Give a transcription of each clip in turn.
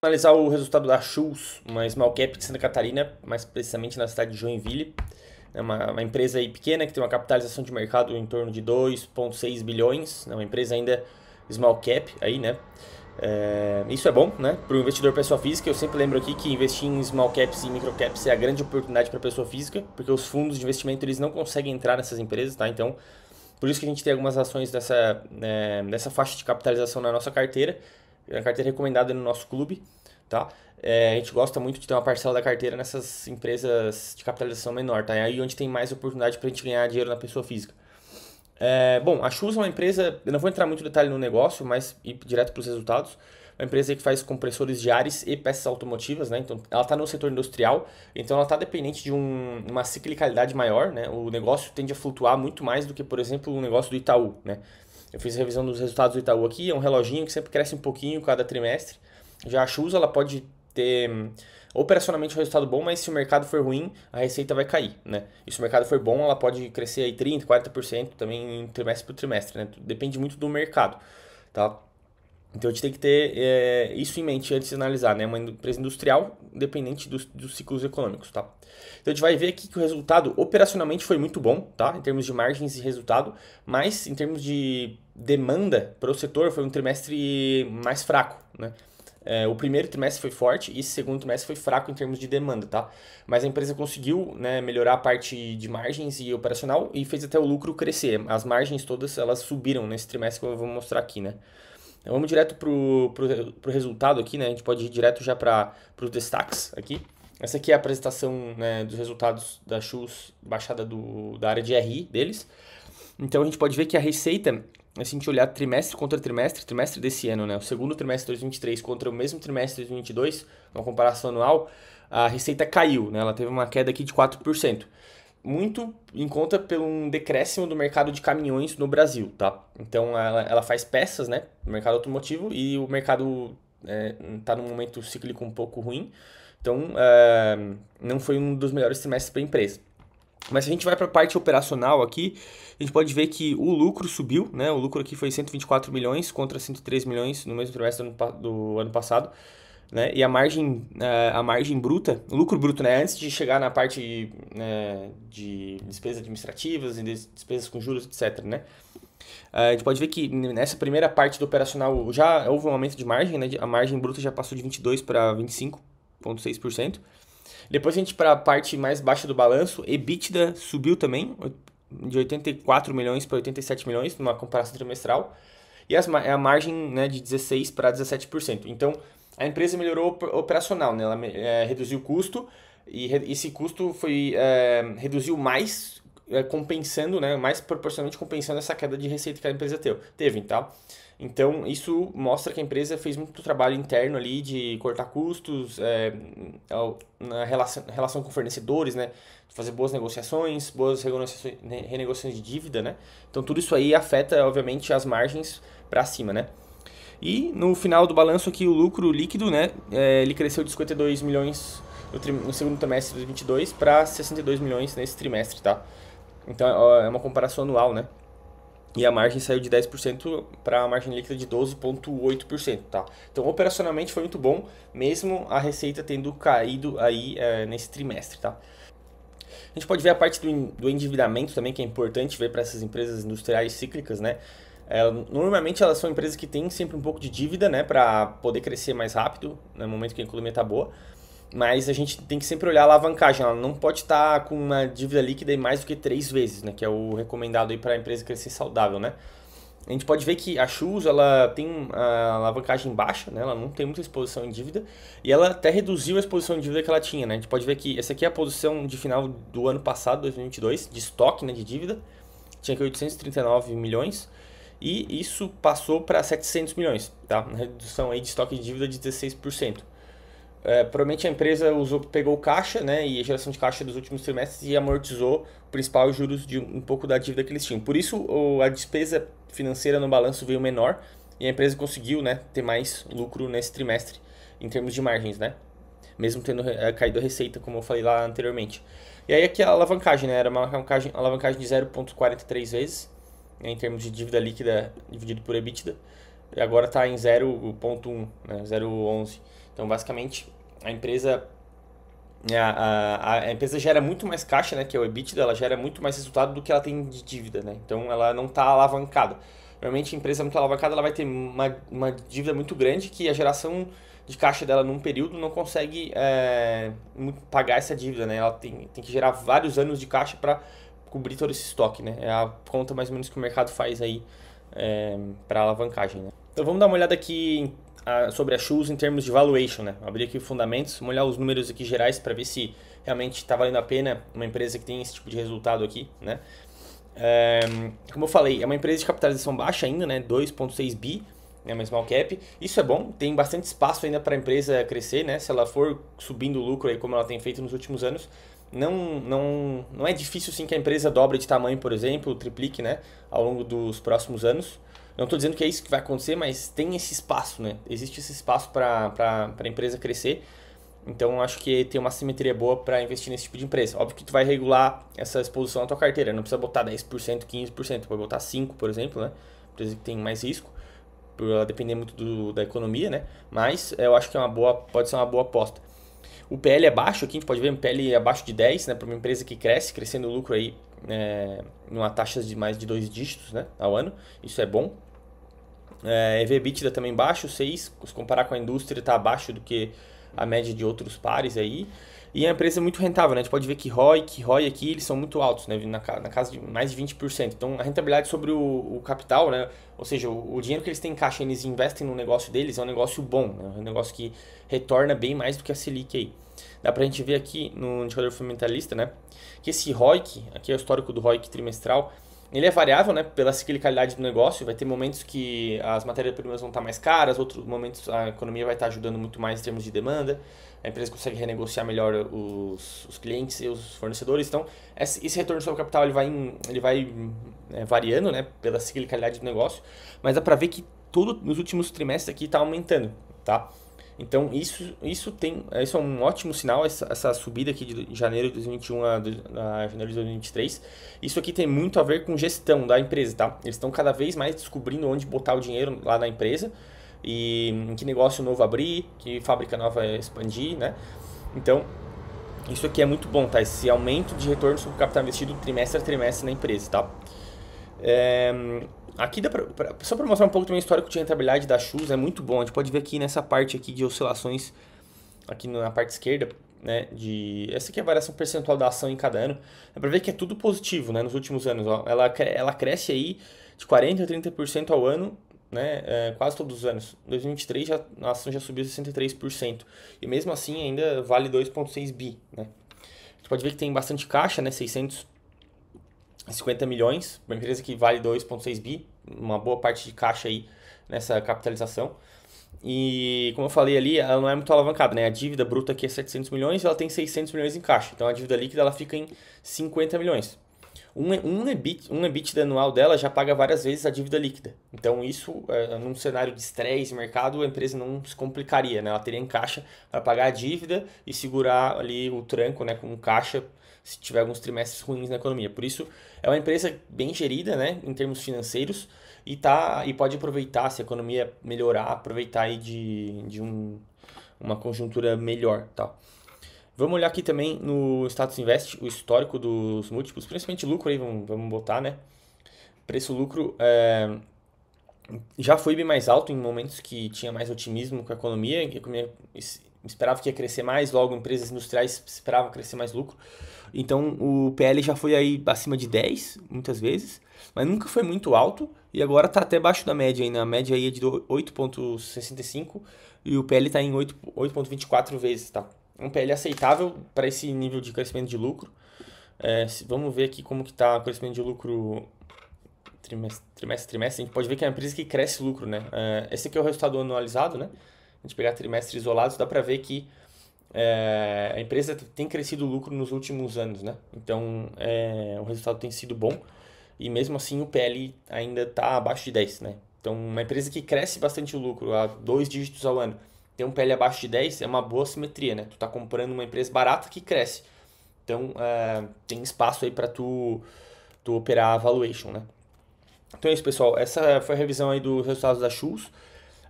Analisar o resultado da Schulz, uma small cap de Santa Catarina, mais precisamente na cidade de Joinville. É uma empresa aí pequena que tem uma capitalização de mercado em torno de 2,6 bilhões, é uma empresa ainda small cap aí, né? Isso é bom, né? Para o investidor pessoa física. Eu sempre lembro aqui que investir em small caps e micro caps é a grande oportunidade para pessoa física, porque os fundos de investimento eles não conseguem entrar nessas empresas, tá? Então, por isso que a gente tem algumas ações dessa faixa de capitalização na nossa carteira, a carteira recomendada no nosso clube, tá? A gente gosta muito de ter uma parcela da carteira nessas empresas de capitalização menor, tá? É aí onde tem mais oportunidade para a gente ganhar dinheiro na pessoa física. Bom, a Chus é uma empresa, eu não vou entrar muito em detalhe no negócio, mas ir direto para os resultados. Uma empresa que faz compressores de ares e peças automotivas, né? Então, ela está no setor industrial, então ela está dependente de uma ciclicalidade maior, né? O negócio tende a flutuar muito mais do que, por exemplo, o negócio do Itaú, né? Eu fiz a revisão dos resultados do Itaú aqui, é um reloginho que sempre cresce um pouquinho cada trimestre. Já a Chus, ela pode ter operacionalmente um resultado bom, mas se o mercado for ruim, a receita vai cair, né? E se o mercado for bom, ela pode crescer aí 30%, 40% também em trimestre por trimestre, né? Depende muito do mercado, tá? Então a gente tem que ter isso em mente antes de analisar, né? Uma empresa industrial independente dos ciclos econômicos, tá? Então a gente vai ver aqui que o resultado operacionalmente foi muito bom, tá? Em termos de margens e resultado, mas em termos de demanda para o setor foi um trimestre mais fraco, né? O primeiro trimestre foi forte e o segundo trimestre foi fraco em termos de demanda, tá? Mas a empresa conseguiu, né, melhorar a parte de margens e operacional e fez até o lucro crescer. As margens todas elas subiram nesse trimestre que eu vou mostrar aqui, né? Então, vamos direto pro resultado aqui, né? A gente pode ir direto já para os destaques aqui. Essa aqui é a apresentação, né, dos resultados da Chus baixada da área de RI deles. Então a gente pode ver que a receita, se a gente olhar trimestre contra trimestre, trimestre desse ano, né? O segundo trimestre de 2023 contra o mesmo trimestre de 2022, uma comparação anual, a receita caiu, né? Ela teve uma queda aqui de 4%. Muito em conta pelo um decréscimo do mercado de caminhões no Brasil, tá? Então ela faz peças, né, no mercado automotivo e o mercado está num momento cíclico um pouco ruim. Então não foi um dos melhores trimestres para a empresa. Mas se a gente vai para a parte operacional aqui, a gente pode ver que o lucro subiu, né? O lucro aqui foi 124 milhões contra 103 milhões no mesmo trimestre do ano passado, né? E a margem bruta, o lucro bruto, né? Antes de chegar na parte, né, de despesas administrativas e despesas com juros, etc, né? A gente pode ver que nessa primeira parte do operacional já houve um aumento de margem, né? A margem bruta já passou de 22 para 25,6%. Depois a gente para a parte mais baixa do balanço, EBITDA subiu também, de 84 milhões para 87 milhões, numa comparação trimestral. E a margem, né, de 16% para 17%. Então, a empresa melhorou o operacional, né? Ela reduziu o custo e esse custo reduziu mais, compensando, né, mais proporcionalmente compensando essa queda de receita que a empresa teve, tá? Então, isso mostra que a empresa fez muito trabalho interno ali de cortar custos, na relação com fornecedores, né? Fazer boas negociações, boas renegociações de dívida, né? Então, tudo isso aí afeta, obviamente, as margens para cima, né? E no final do balanço aqui, o lucro líquido, né? Ele cresceu de 52 milhões no segundo trimestre de 2022 para 62 milhões nesse trimestre, tá? Então, é uma comparação anual, né? E a margem saiu de 10% para a margem líquida de 12,8%, tá? Então, operacionalmente foi muito bom, mesmo a receita tendo caído aí nesse trimestre, tá? A gente pode ver a parte do endividamento também, que é importante ver para essas empresas industriais cíclicas, né? Normalmente elas são empresas que têm sempre um pouco de dívida, né, para poder crescer mais rápido, no momento que a economia está boa. Mas a gente tem que sempre olhar a alavancagem, ela não pode estar com uma dívida líquida em mais do que 3 vezes, né, que é o recomendado aí para a empresa crescer saudável, né? A gente pode ver que a Chus, ela tem a alavancagem baixa, né? Ela não tem muita exposição em dívida e ela até reduziu a exposição em dívida que ela tinha, né? A gente pode ver que essa aqui é a posição de final do ano passado, 2022, de estoque, né, de dívida. Tinha que 839 milhões e isso passou para 700 milhões, tá? Uma redução aí de estoque de dívida de 16%. Provavelmente a empresa pegou o caixa, né, e a geração de caixa dos últimos trimestres e amortizou o principal juros de um pouco da dívida que eles tinham. Por isso a despesa financeira no balanço veio menor e a empresa conseguiu, né, ter mais lucro nesse trimestre em termos de margens, né, mesmo tendo caído a receita, como eu falei lá anteriormente. E aí aqui a alavancagem, né, era uma alavancagem de 0,43 vezes, né, em termos de dívida líquida dividido por EBITDA. e agora está em 0,1, né, 0,11. Então, basicamente, a empresa a empresa gera muito mais caixa, né, que é o EBITDA, ela gera muito mais resultado do que ela tem de dívida, né? Então ela não está alavancada. Normalmente a empresa muito alavancada ela vai ter uma dívida muito grande que a geração de caixa dela num período não consegue pagar essa dívida, né? Ela tem que gerar vários anos de caixa para cobrir todo esse estoque, né? É a conta mais ou menos que o mercado faz aí para alavancagem, né? Então vamos dar uma olhada aqui sobre a Shoes em termos de valuation, né? Vou abrir aqui fundamentos, vamos olhar os números aqui gerais para ver se realmente está valendo a pena uma empresa que tem esse tipo de resultado aqui, né? Como eu falei, é uma empresa de capitalização baixa ainda, né? 2,6 bi, né? Uma small cap. Isso é bom, tem bastante espaço ainda para a empresa crescer, né? Se ela for subindo o lucro aí como ela tem feito nos últimos anos, não é difícil sim que a empresa dobre de tamanho, por exemplo, triplique, né? Ao longo dos próximos anos. Não estou dizendo que é isso que vai acontecer, mas tem esse espaço, né? Existe esse espaço para a empresa crescer. Então, acho que tem uma simetria boa para investir nesse tipo de empresa. Óbvio que tu vai regular essa exposição na tua carteira. Não precisa botar 10%, 15%. Pode botar 5%, por exemplo, né? Empresa que tem mais risco, por ela depender muito da economia, né? Mas eu acho que pode ser uma boa aposta. O PL é baixo aqui, a gente pode ver um PL abaixo de 10, né? Para uma empresa que crescendo o lucro aí numa taxa de mais de 2 dígitos, né? Ao ano. Isso é bom. EV/EBITDA também baixo, 6. Se comparar com a indústria, está abaixo do que a média de outros pares aí. E a empresa é muito rentável, né? A gente pode ver que ROI aqui, eles são muito altos, né? Na casa de mais de 20%. Então, a rentabilidade sobre o capital, né? Ou seja, o dinheiro que eles têm em caixa, eles investem no negócio deles, é um negócio bom, né? É um negócio que retorna bem mais do que a Selic aí. Dá pra gente ver aqui no indicador fundamentalista, né? Que esse ROIC, aqui é o histórico do ROIC trimestral, ele é variável, né, pela ciclicalidade do negócio. Vai ter momentos que as matérias-primas vão estar mais caras, outros momentos a economia vai estar ajudando muito mais em termos de demanda. A empresa consegue renegociar melhor os clientes e os fornecedores. Então, esse retorno sobre o capital ele vai variando, né, pela ciclicalidade do negócio. Mas dá para ver que nos últimos trimestres aqui está aumentando, tá? Então, isso é um ótimo sinal, essa subida aqui de janeiro de 2021 a janeiro de 2023. Isso aqui tem muito a ver com gestão da empresa, tá? Eles estão cada vez mais descobrindo onde botar o dinheiro lá na empresa e em que negócio novo abrir, que fábrica nova expandir, né? Então, isso aqui é muito bom, tá? Esse aumento de retorno sobre o capital investido trimestre a trimestre na empresa, tá? Aqui só para mostrar um pouco também o histórico de rentabilidade da Shoes, é muito bom. A gente pode ver aqui nessa parte aqui de oscilações, aqui na parte esquerda, né? Essa aqui é a variação percentual da ação em cada ano. É para ver que é tudo positivo, né? Nos últimos anos, ó. Ela cresce aí de 40% a 30% ao ano, né? Quase todos os anos. Em 2023 a ação já subiu 63%. E mesmo assim ainda vale 2,6 bi, né? A gente pode ver que tem bastante caixa, né? 650 milhões, uma empresa que vale 2,6 bi, uma boa parte de caixa aí nessa capitalização. E como eu falei ali, ela não é muito alavancada, né? A dívida bruta aqui é 700 milhões e ela tem 600 milhões em caixa. Então a dívida líquida ela fica em 50 milhões. Um EBITDA anual dela já paga várias vezes a dívida líquida. Então isso, num cenário de estresse de mercado, a empresa não se complicaria, né? Ela teria em caixa para pagar a dívida e segurar ali o tranco, né, com caixa se tiver alguns trimestres ruins na economia. Por isso, é uma empresa bem gerida, né, em termos financeiros e pode aproveitar, se a economia melhorar, aproveitar aí de uma conjuntura melhor, tá? Vamos olhar aqui também no Status Invest, o histórico dos múltiplos, principalmente lucro aí, vamos botar, né? Preço-lucro já foi bem mais alto em momentos que tinha mais otimismo com a economia esperava que ia crescer mais, logo empresas industriais esperavam crescer mais lucro. Então o PL já foi aí acima de 10, muitas vezes, mas nunca foi muito alto e agora está até abaixo da média ainda. A média aí é de 8,65 e o PL está em 8,24 vezes, tá? Um PL aceitável para esse nível de crescimento de lucro. Vamos ver aqui como que está o crescimento de lucro trimestre. A gente pode ver que é uma empresa que cresce lucro, né? Esse aqui é o resultado anualizado, né? A gente pegar trimestres isolados, dá para ver que a empresa tem crescido o lucro nos últimos anos, né? Então, o resultado tem sido bom e mesmo assim o PL ainda está abaixo de 10, né? Então, uma empresa que cresce bastante o lucro, a 2 dígitos ao ano, tem um PL abaixo de 10, é uma boa simetria, né? Tu tá comprando uma empresa barata que cresce. Então, tem espaço aí para tu operar a valuation, né? Então é isso, pessoal. Essa foi a revisão aí dos resultados da Schultz.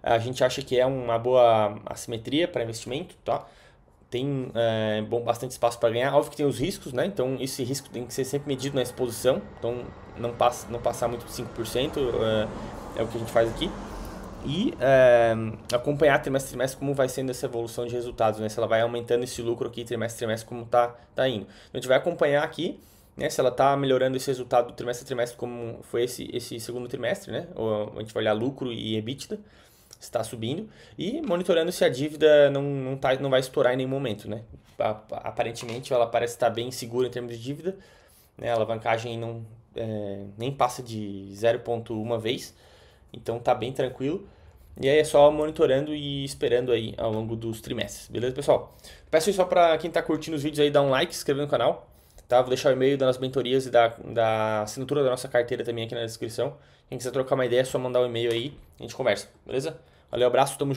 A gente acha que é uma boa assimetria para investimento, tá? Tem bastante espaço para ganhar. Óbvio que tem os riscos, né? Então esse risco tem que ser sempre medido na exposição. Então não passar muito de 5% é o que a gente faz aqui. E acompanhar trimestre a trimestre como vai sendo essa evolução de resultados, né? Se ela vai aumentando esse lucro aqui trimestre a trimestre, como tá indo. Então a gente vai acompanhar aqui, né? Se ela está melhorando esse resultado trimestre a trimestre, como foi esse segundo trimestre, né? Ou a gente vai olhar lucro e EBITDA, está subindo, e monitorando se a dívida não vai estourar em nenhum momento, né? Aparentemente ela parece estar bem segura em termos de dívida, né? A alavancagem nem passa de 0,1 vez, então tá bem tranquilo. E aí é só monitorando e esperando aí ao longo dos trimestres, beleza, pessoal? Peço aí só para quem tá curtindo os vídeos aí dar um like, se inscrever no canal, tá? Vou deixar o e-mail das mentorias e da assinatura da nossa carteira também aqui na descrição. Quem quiser trocar uma ideia é só mandar um e-mail aí, a gente conversa, beleza? Valeu, abraço, tamo junto.